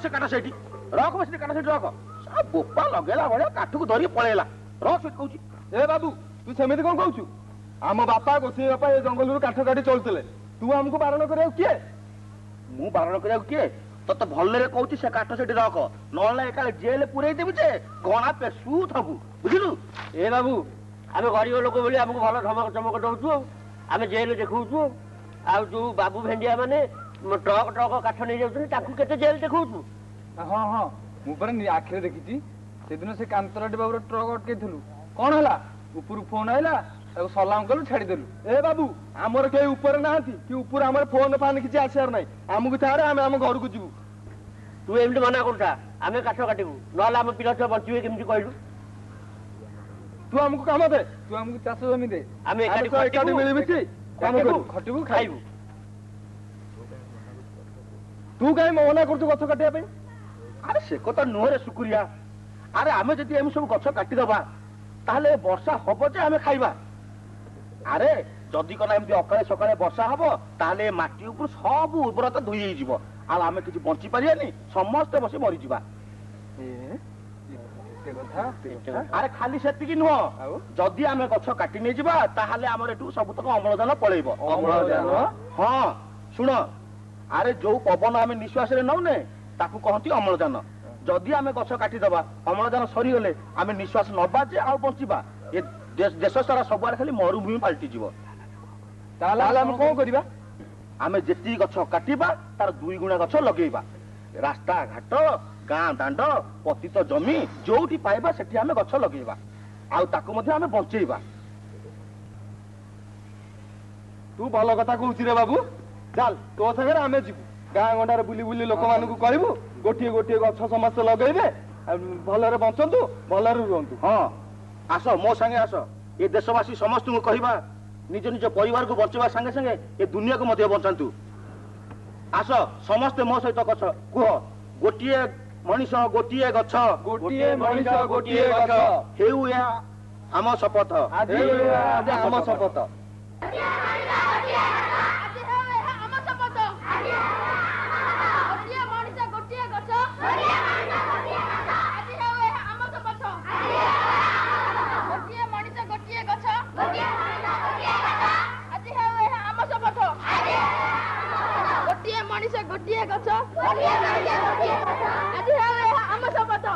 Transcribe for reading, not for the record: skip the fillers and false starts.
से काटा सेठी रख बस काटा सेठी रख बोपा लगेला भाया काठ को धरी पळेला रख से कहूची ए बाबू तू सेमिति कोन कहूछु आम बापा गोसी बापा ए जंगल काठ काटी चलुतले तू हमको बारण करिया किए मु बारण करिया किए तो भल रे कहूची से काठ सेठी रख नला एका जेल पुरै देबी जे गणा पेसु थबु बुझिलु ए बाबू आमे गरीब लोक बोली हमको भल धमक चमक दउछु आमे जेल देखौछु आ जो बाबू भेंडिया माने ट्रक ट्रक काठ नहीं जाउछन ताकू केते जेल देखौछु हां हां मु पर आखिर देखिची से दिन से कांतराटी बाबू ट्रक अटकेइथलु कोन हला ऊपर फोन आइला ताको सलाम कलु छाडी देलु ए बाबू हमर के ऊपर नाहती कि ऊपर हमर फोन फान किछि आछार नै हमकु छाड़े हम घर को जीवु तू एमती मना करता आमे काठ काटिबु नला हम पिला छ बंचिबे केमती कहलु तू हमकु काम दे तू हमकु चाष जमी दे आमे एकाडी मिलबे छी काम करू खटिबु खाइबु तू कहीं मना करतु गछ काटिया पे अरे से कथा नुहरे सुकुरिया अरे आमे जदि एम सब गछ काटी दबा ताहले वर्षा हबो जे आमे खाइबा अरे जदि कना एमती अकाले सकाले वर्षा हबो ताहले माटी ऊपर सब उर्वरता धुई जाई जिवो आ आमे किछि बंची पारियानी समस्त बसी मरि जिबा अरे खाली सेतिकी नुह जदि आमे गछ काटी नै जिबा ताहले हमर एटू सब तक अम्लजान पळेइबो अम्लजान हां सुनो अरे जो पवन आमे निश्वास रे नौने ताकू कहती अम्लजान जदि आमे गछ काटी दबा अम्लजान सरी गले आमे निश्वास नबा जे आ बंचिबा ए देश सारा सबआर खाली मरुभूमि पलटि जिवो ताला हम कोन करिबा आमे जेती गछ काटिबा तार दुई गुणा गछ लगेइबा रास्ता घाट गां दांड पतित जमी जोठी पाइबा सेठी आमे गछ लगेइबा आ ताकू मध्ये आमे बंचेइबा तू भलो कथा कहूची रे बाबू चल तो संगे आमे जीवु गाँ गंडार बुली बुली लोक मानकु कहबु गोटिए गोटिए गछ समस्त लगेइबे भलरे बंचंतु भलरे रुहंतु हां आस मो संगे आस ए देशवासी समस्त को कहबा निज निज परिवार को बचवा संगे संगे ए दुनिया को मध्ये बंचंतु आस समस्त मो सहित कछ कुह गोटिए मनीष गोटिए गछ गोटिए मनीष गोटिए गछ हेउ या आम शपथ आज आम शपथ गोटिए गछ आज हम शपथ